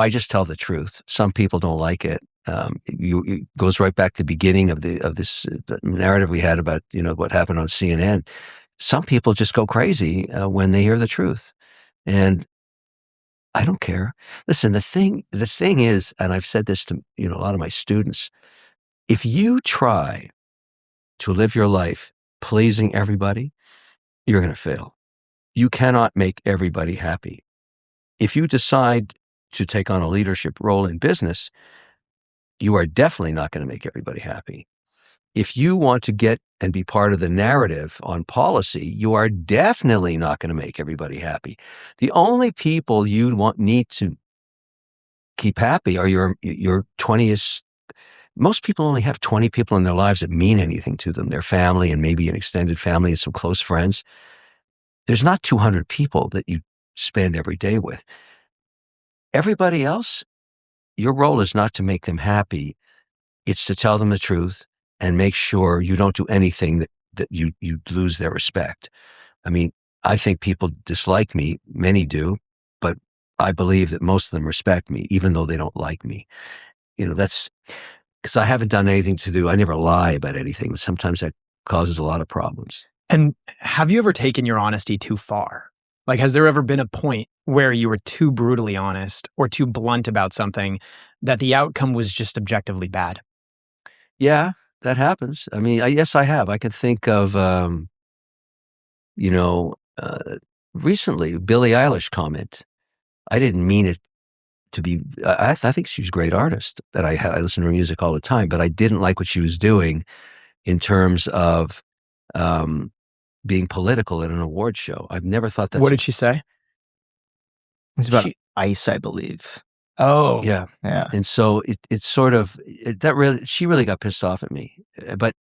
I just tell the truth. Some people don't like it. It goes right back to the beginning of this narrative we had about what happened on CNN. Some people just go crazy when they hear the truth, and I don't care. Listen, the thing is, and I've said this to a lot of my students: if you try to live your life pleasing everybody, you're going to fail. You cannot make everybody happy. If you decide to take on a leadership role in business, you are definitely not going to make everybody happy. If you want to get and be part of the narrative on policy, you are definitely not going to make everybody happy. The only people you need to keep happy are your 20th. Most people only have 20 people in their lives that mean anything to them, their family and maybe an extended family and some close friends. There's not 200 people that you spend every day with. Everybody else, your role is not to make them happy. It's to tell them the truth and make sure you don't do anything that you lose their respect. I mean, I think people dislike me. Many do, but I believe that most of them respect me, even though they don't like me. That's because I haven't done anything I never lie about anything. Sometimes that causes a lot of problems. And have you ever taken your honesty too far? Like, has there ever been a point where you were too brutally honest or too blunt about something that the outcome was just objectively bad? Yeah, that happens. I mean, yes, I have. I can think of, recently, Billie Eilish comment. I didn't mean it to be, I think she's a great artist, that I listen to her music all the time, but I didn't like what she was doing in terms of being political at an award show. I've never thought that's... What did she say? It's about ice, I believe. Oh, yeah. And so it's sort of she really got pissed off at me. But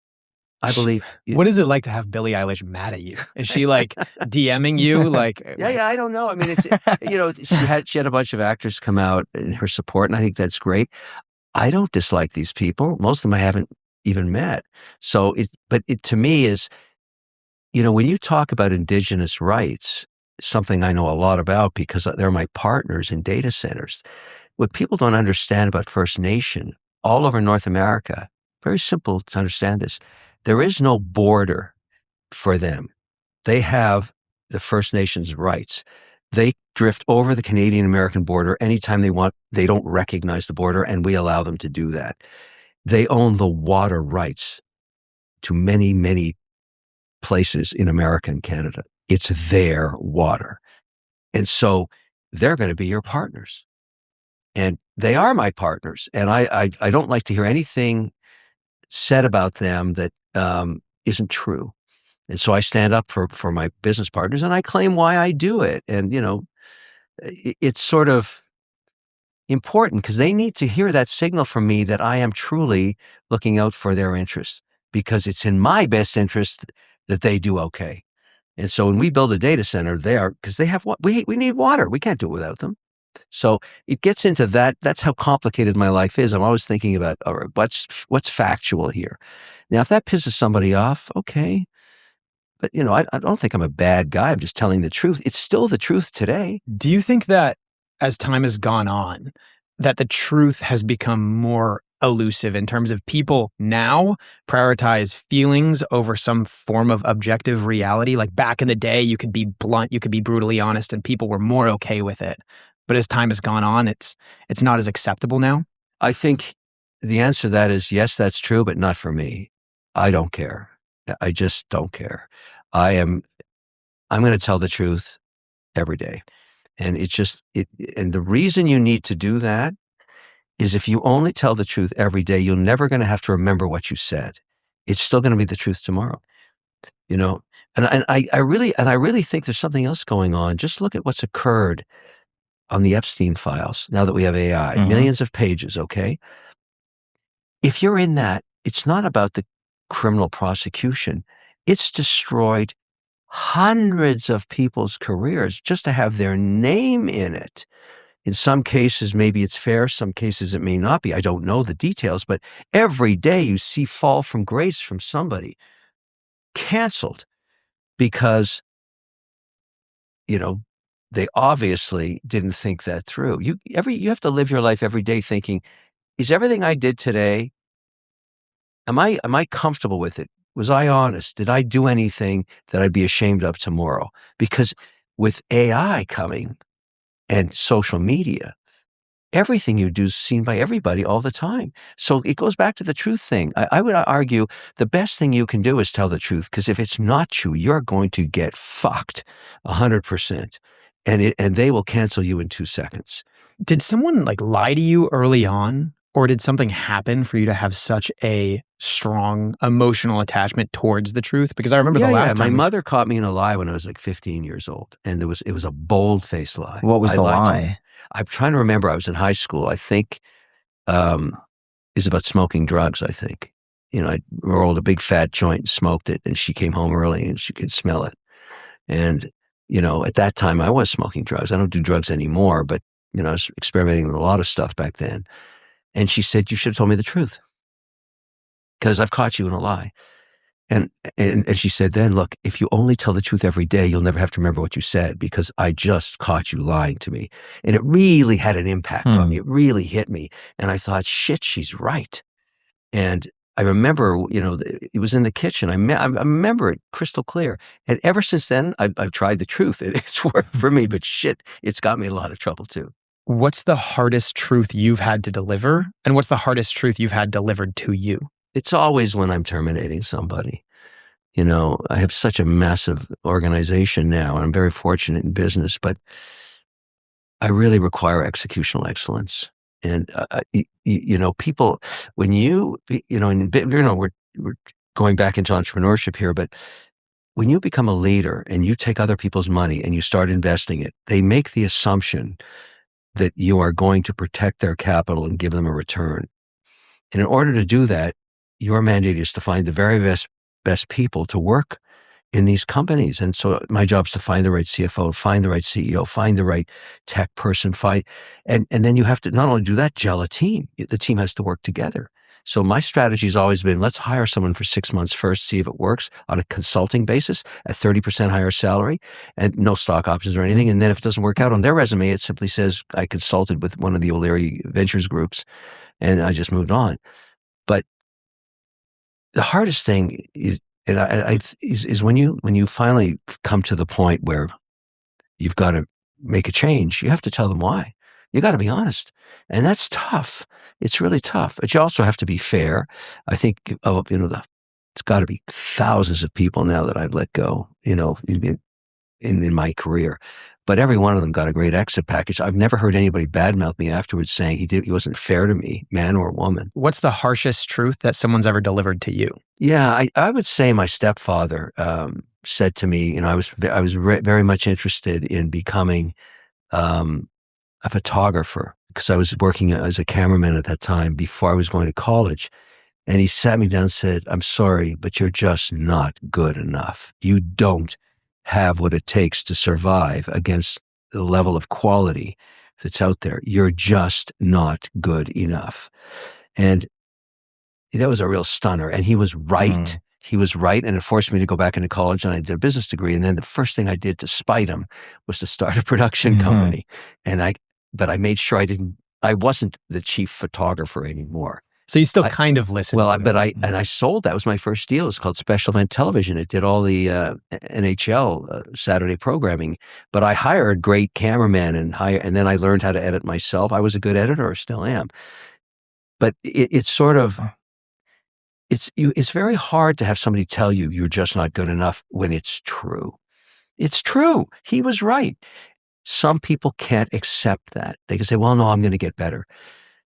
I believe... What is it like to have Billie Eilish mad at you? Is she like DMing you? Like, yeah, I don't know. I mean, it's she had a bunch of actors come out in her support, and I think that's great. I don't dislike these people. Most of them I haven't even met. So it to me is, when you talk about indigenous rights, something I know a lot about because they're my partners in data centers. What people don't understand about First Nation all over North America, very simple to understand this, there is no border for them. They have the First Nations rights. They drift over the Canadian-American border anytime they want. They don't recognize the border, and we allow them to do that. They own the water rights to many, many places in America and Canada. It's their water. And so they're going to be your partners. And they are my partners. And I don't like to hear anything said about them that isn't true. And so I stand up for my business partners, and I claim why I do it. And, it's sort of important because they need to hear that signal from me that I am truly looking out for their interests, because it's in my best interest that they do okay. And so when we build a data center, because they have what we need water. We can't do it without them. So it gets into that. That's how complicated my life is. I'm always thinking about, all right, what's factual here? Now, if that pisses somebody off, okay. But, I don't think I'm a bad guy. I'm just telling the truth. It's still the truth today. Do you think that as time has gone on, that the truth has become more elusive in terms of people now prioritize feelings over some form of objective reality? Like back in the day, you could be blunt, you could be brutally honest, and people were more okay with it. But as time has gone on, it's not as acceptable now? I think the answer to that is yes, that's true, but not for me. I don't care. I just don't care. I'm going to tell the truth every day. And and the reason you need to do that is if you only tell the truth every day, you're never going to have to remember what you said. It's still going to be the truth tomorrow. And I really think there's something else going on. Just look at what's occurred on the Epstein files now that we have AI, millions of pages, okay? If you're in that, it's not about the criminal prosecution. It's destroyed hundreds of people's careers just to have their name in it. In some cases, maybe it's fair. Some cases it may not be. I don't know the details, but every day you see fall from grace from somebody canceled because, they obviously didn't think that through. You have to live your life every day thinking, is everything I did today, am I comfortable with it? Was I honest? Did I do anything that I'd be ashamed of tomorrow? Because with AI coming and social media, everything you do is seen by everybody all the time. So it goes back to the truth thing. I would argue the best thing you can do is tell the truth, because if it's not true, you're going to get fucked 100%. And they will cancel you in 2 seconds. Did someone like lie to you early on, or did something happen for you to have such a strong emotional attachment towards the truth? Because I remember the last time my mother caught me in a lie when I was like 15 years old, and it was a bold-faced lie. What was the lie? I'm trying to remember. I was in high school. I think it was about smoking drugs, I think. I rolled a big fat joint and smoked it, and she came home early and she could smell it. And, at that time I was smoking drugs. I don't do drugs anymore, but, I was experimenting with a lot of stuff back then. And she said, you should have told me the truth, because I've caught you in a lie. And she said, then look, if you only tell the truth every day, you'll never have to remember what you said, because I just caught you lying to me. And it really had an impact on me. It really hit me. And I thought, shit, she's right. And I remember, it was in the kitchen. I remember it crystal clear. And ever since then, I've tried the truth. It's worked for me, but shit, it's got me in a lot of trouble too. What's the hardest truth you've had to deliver? And what's the hardest truth you've had delivered to you? It's always when I'm terminating somebody. I have such a massive organization now, and I'm very fortunate in business, but I really require executional excellence. And, people, when we're going back into entrepreneurship here, but when you become a leader and you take other people's money and you start investing it, they make the assumption that you are going to protect their capital and give them a return. And in order to do that, your mandate is to find the very best people to work in these companies. And so my job is to find the right CFO, find the right CEO, find the right tech person, and then you have to not only do that, gel a team. The team has to work together. So my strategy has always been, let's hire someone for 6 months first, see if it works on a consulting basis at 30% higher salary and no stock options or anything. And then if it doesn't work out on their resume, it simply says, I consulted with one of the O'Leary Ventures groups and I just moved on. But the hardest thing is when you finally come to the point where you've got to make a change, you have to tell them why. You got to be honest. And that's tough. It's really tough. But you also have to be fair. I think, it's got to be thousands of people now that I've let go, in my career. But every one of them got a great exit package. I've never heard anybody badmouth me afterwards saying he wasn't fair to me, man or woman. What's the harshest truth that someone's ever delivered to you? Yeah, I would say my stepfather said to me, I was very much interested in becoming a photographer, because I was working as a cameraman at that time before I was going to college. And he sat me down and said, I'm sorry, but you're just not good enough. You don't have what it takes to survive against the level of quality that's out there. You're just not good enough. And that was a real stunner. And he was right. He was right. And it forced me to go back into college, and I did a business degree. And then the first thing I did to spite him was to start a production company. But I made sure I wasn't the chief photographer anymore. So you still kind of listened. Well, I sold. That was my first deal. It's called Special Event Television. It did all the NHL Saturday programming. But I hired great cameramen and then I learned how to edit myself. I was a good editor, still am. But it's sort of it's very hard to have somebody tell you you're just not good enough when it's true. It's true. He was right. Some people can't accept that. They can say, well, no, I'm going to get better.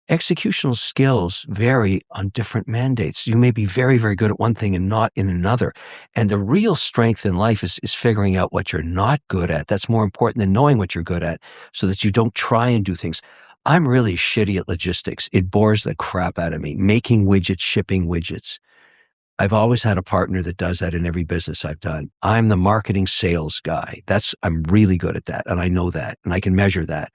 Executional skills vary on different mandates. You may be very, very good at one thing and not in another. And the real strength in life is figuring out what you're not good at. That's more important than knowing what you're good at, so that you don't try and do things. I'm really shitty at logistics. It bores the crap out of me. Making widgets, shipping widgets. I've always had a partner that does that in every business I've done. I'm the marketing sales guy. I'm really good at that. And I know that, and I can measure that.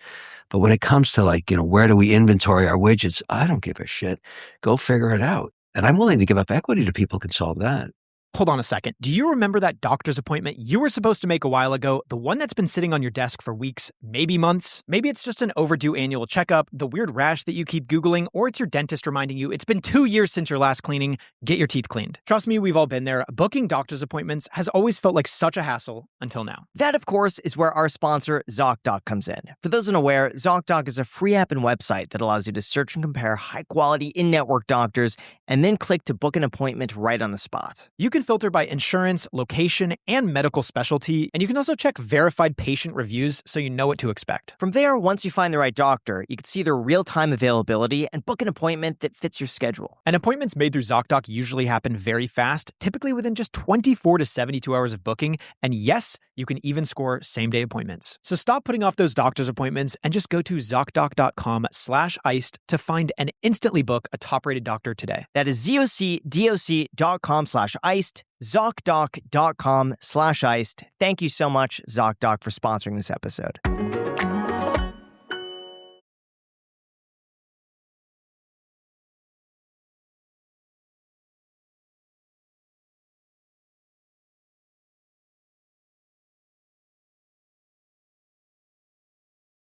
But when it comes to where do we inventory our widgets? I don't give a shit. Go figure it out. And I'm willing to give up equity to people who can solve that. Hold on a second. Do you remember that doctor's appointment you were supposed to make a while ago? The one that's been sitting on your desk for weeks, maybe months? Maybe it's just an overdue annual checkup, the weird rash that you keep Googling, or it's your dentist reminding you it's been 2 years since your last cleaning. Get your teeth cleaned. Trust me, we've all been there. Booking doctor's appointments has always felt like such a hassle until now. That, of course, is where our sponsor, ZocDoc, comes in. For those unaware, ZocDoc is a free app and website that allows you to search and compare high-quality in-network doctors and then click to book an appointment right on the spot. You can filter by insurance, location, and medical specialty, and you can also check verified patient reviews so you know what to expect. From there, once you find the right doctor, you can see their real-time availability and book an appointment that fits your schedule. And appointments made through ZocDoc usually happen very fast, typically within just 24 to 72 hours of booking, and yes, you can even score same-day appointments. So stop putting off those doctor's appointments and just go to ZocDoc.com/iced to find and instantly book a top-rated doctor today. That is ZocDoc.com/iced, ZocDoc.com/iced. Thank you so much, ZocDoc, for sponsoring this episode.